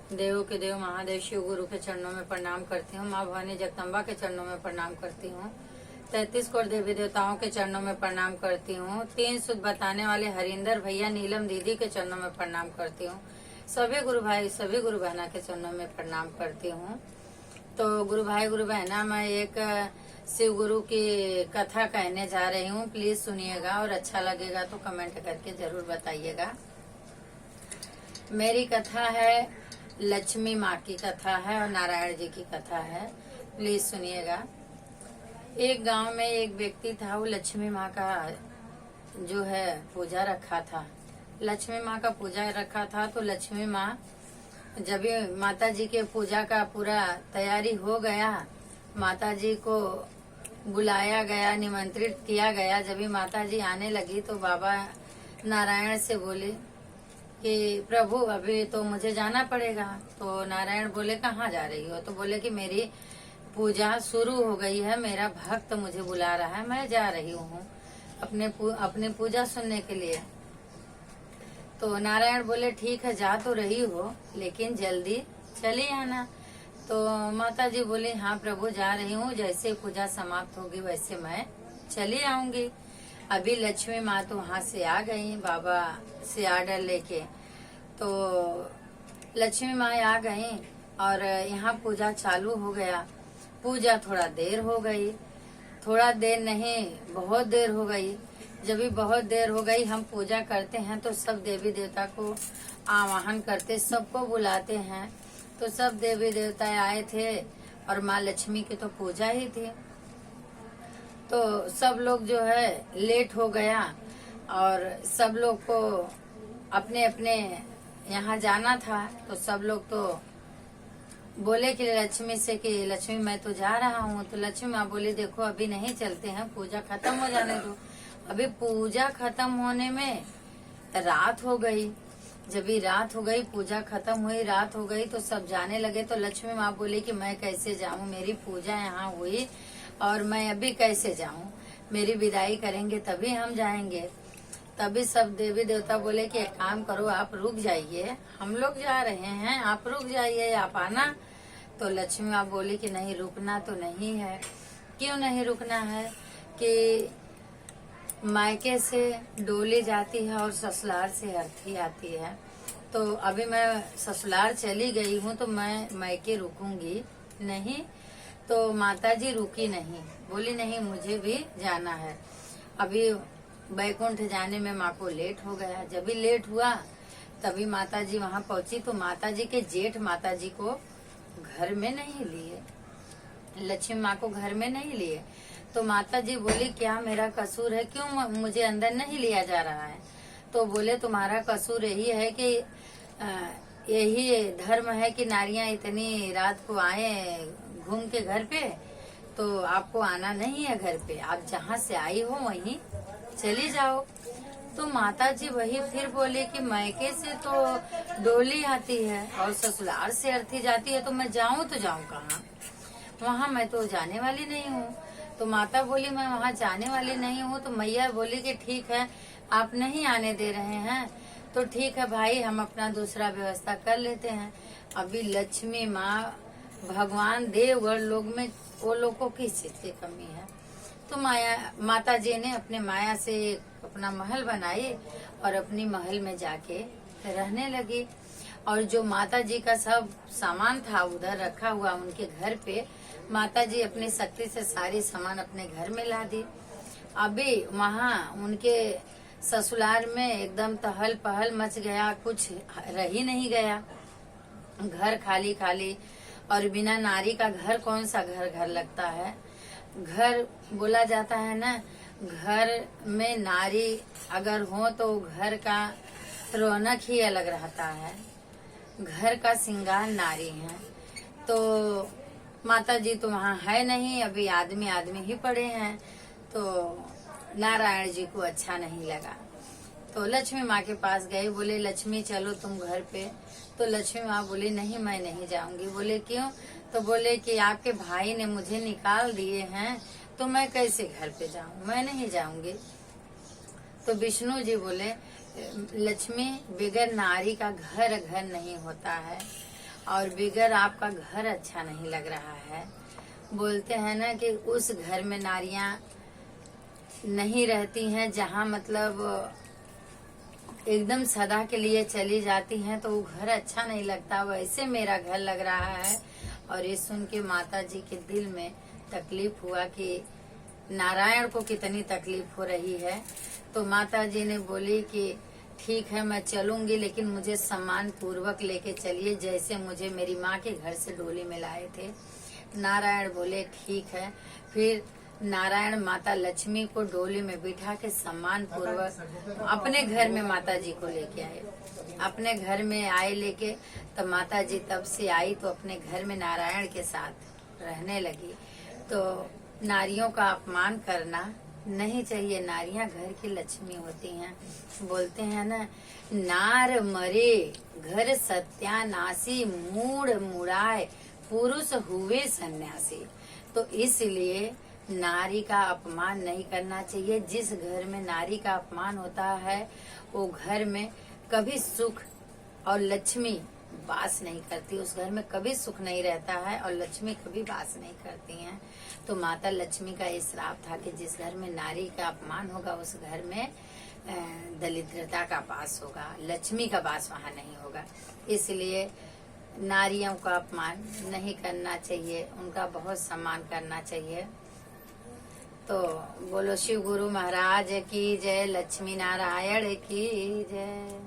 देवों के देव महादेव शिव गुरु के चरणों में प्रणाम करती हूँ। माँ भवानी जगदम्बा के चरणों में प्रणाम करती हूँ। 33 करोड़ देवी देवताओं के चरणों में प्रणाम करती हूँ। 3 सुध बताने वाले हरिंदर भैया, नीलम दीदी के चरणों में प्रणाम करती हूँ। सभी गुरु भाई, सभी गुरु बहना के चरणों में प्रणाम करती हूँ। तो गुरु भाई, गुरु बहना, मैं एक शिव गुरु की कथा कहने जा रही हूँ। प्लीज सुनिएगा और अच्छा लगेगा तो कमेंट करके जरूर बताइएगा। मेरी कथा है, लक्ष्मी माँ की कथा है और नारायण जी की कथा है। प्लीज सुनिएगा। एक गांव में एक व्यक्ति था, वो लक्ष्मी माँ का जो है पूजा रखा था। लक्ष्मी माँ का पूजा रखा था तो लक्ष्मी माँ, जब माता जी के पूजा का पूरा तैयारी हो गया, माता जी को बुलाया गया, निमंत्रित किया गया। जब माता जी आने लगी तो बाबा नारायण से बोले कि प्रभु अभी तो मुझे जाना पड़ेगा। तो नारायण बोले कहाँ जा रही हो? तो बोले कि मेरी पूजा शुरू हो गई है, मेरा भक्त मुझे बुला रहा है, मैं जा रही हूँ अपनी पूजा सुनने के लिए। तो नारायण बोले ठीक है, जा तो रही हो लेकिन जल्दी चली आना। तो माता जी बोली हाँ प्रभु, जा रही हूँ, जैसे पूजा समाप्त होगी वैसे मैं चली आऊंगी। अभी लक्ष्मी माँ तो वहाँ से आ गई बाबा से आर्डर लेके। तो लक्ष्मी माँ आ गई और यहाँ पूजा चालू हो गया। पूजा थोड़ा देर हो गई, थोड़ा देर नहीं बहुत देर हो गई। जब भी बहुत देर हो गई, हम पूजा करते हैं तो सब देवी देवता को आवाहन करते, सबको बुलाते हैं। तो सब देवी देवता आए थे और माँ लक्ष्मी की तो पूजा ही थी। तो सब लोग जो है लेट हो गया और सब लोग को अपने अपने यहाँ जाना था। तो सब लोग तो बोले कि लक्ष्मी से कि लक्ष्मी मैं तो जा रहा हूँ। तो लक्ष्मी माँ बोली देखो अभी नहीं चलते हैं, पूजा खत्म हो जाने दो। अभी पूजा खत्म होने में रात हो गई। जब भी रात हो गई, पूजा खत्म हुई, रात हो गई तो सब जाने लगे। तो लक्ष्मी माँ बोली कि मैं कैसे जाऊँ, मेरी पूजा यहाँ हुई और मैं अभी कैसे जाऊँ, मेरी विदाई करेंगे तभी हम जाएंगे। तभी सब देवी देवता बोले कि एक काम करो, आप रुक जाइए, हम लोग जा रहे हैं, आप रुक जाइए, आप आना। तो लक्ष्मी माँ बोली कि नहीं, रुकना तो नहीं है। क्यों नहीं रुकना है? कि मायके से डोली जाती है और ससुराल से अर्थी आती है। तो अभी मैं ससुराल चली गई हूँ तो मैं मायके रुकूंगी नहीं। तो माता जी रुकी नहीं, बोली नहीं मुझे भी जाना है। अभी बैकुंठ जाने में माँ को लेट हो गया। जब भी लेट हुआ तभी माता जी वहाँ पहुँची। तो माता जी के जेठ माता जी को घर में नहीं लिए, लक्ष्मी माँ को घर में नहीं लिए। तो माता जी बोली क्या मेरा कसूर है, क्यों मुझे अंदर नहीं लिया जा रहा है? तो बोले तुम्हारा कसूर यही है कि यही धर्म है कि नारियां इतनी रात को आए घूम के घर पे, तो आपको आना नहीं है घर पे, आप जहाँ से आई हो वहीं चली जाओ। तो माता जी वही फिर बोले कि मायके से तो डोली आती है और ससुराल से अर्थी जाती है, तो मैं जाऊं तो जाऊं कहाँ? वहाँ मैं तो जाने वाली नहीं हूँ। तो माता बोली मैं वहाँ जाने वाली नहीं हूँ। तो मैया बोली कि ठीक है, आप नहीं आने दे रहे हैं तो ठीक है भाई, हम अपना दूसरा व्यवस्था कर लेते हैं। अभी लक्ष्मी माँ, भगवान, देवगढ़ लोग में वो लोग को किस चीज की कमी है? तो माता जी ने अपने माया से अपना महल बनाई और अपनी महल में जाके रहने लगी। और जो माता जी का सब सामान था उधर रखा हुआ उनके घर पे, माता जी अपनी शक्ति से सारी सामान अपने घर में ला दी। अभी वहाँ उनके ससुराल में एकदम तहल पहल मच गया, कुछ रह ही नहीं गया, घर खाली खाली। और बिना नारी का घर कौन सा घर लगता है? घर बोला जाता है ना, घर में नारी अगर हो तो घर का रौनक ही अलग रहता है, घर का श्रृंगार नारी है। तो माता जी तो वहाँ है नहीं, अभी आदमी ही पड़े हैं। तो नारायण जी को अच्छा नहीं लगा तो लक्ष्मी माँ के पास गए, बोले लक्ष्मी चलो तुम घर पे। तो लक्ष्मी माँ बोली नहीं मैं नहीं जाऊंगी। बोले क्यों? तो बोले कि आपके भाई ने मुझे निकाल दिए हैं तो मैं कैसे घर पे जाऊं, मैं नहीं जाऊंगी। तो विष्णु जी बोले लक्ष्मी, बगैर नारी का घर नहीं होता है और बिगर आपका घर अच्छा नहीं लग रहा है। बोलते हैं ना कि उस घर में नारियां नहीं रहती हैं जहाँ मतलब एकदम सदा के लिए चली जाती हैं, तो वो घर अच्छा नहीं लगता। वैसे मेरा घर लग रहा है। और ये सुन के माता जी के दिल में तकलीफ हुआ कि नारायण को कितनी तकलीफ हो रही है। तो माता जी ने बोली कि ठीक है, मैं चलूंगी, लेकिन मुझे सम्मान पूर्वक लेके चलिए, जैसे मुझे मेरी माँ के घर से डोली में लाए थे। नारायण बोले ठीक है। फिर नारायण माता लक्ष्मी को डोली में बिठा के सम्मान पूर्वक अपने घर में माता जी को लेके आए। अपने घर में आए लेके, तब माता जी तब से आई तो अपने घर में नारायण के साथ रहने लगी। तो नारियों का अपमान करना नहीं चाहिए। नारियां घर की लक्ष्मी होती हैं। बोलते हैं ना, नार मरे घर सत्यानाशी, मूढ़ मुड़ाए पुरुष हुए सन्यासी। तो इसलिए नारी का अपमान नहीं करना चाहिए। जिस घर में नारी का अपमान होता है वो घर में कभी सुख और लक्ष्मी वास नहीं करती। उस घर में कभी सुख नहीं रहता है और लक्ष्मी कभी वास नहीं करती हैं। तो माता लक्ष्मी का ये श्राप था कि जिस घर में नारी का अपमान होगा उस घर में दरिद्रता का वास होगा, लक्ष्मी का वास वहाँ नहीं होगा। इसलिए नारियों का अपमान नहीं करना चाहिए, उनका बहुत सम्मान करना चाहिए। तो बोलो शिव गुरु महाराज की जय, लक्ष्मी नारायण की जय।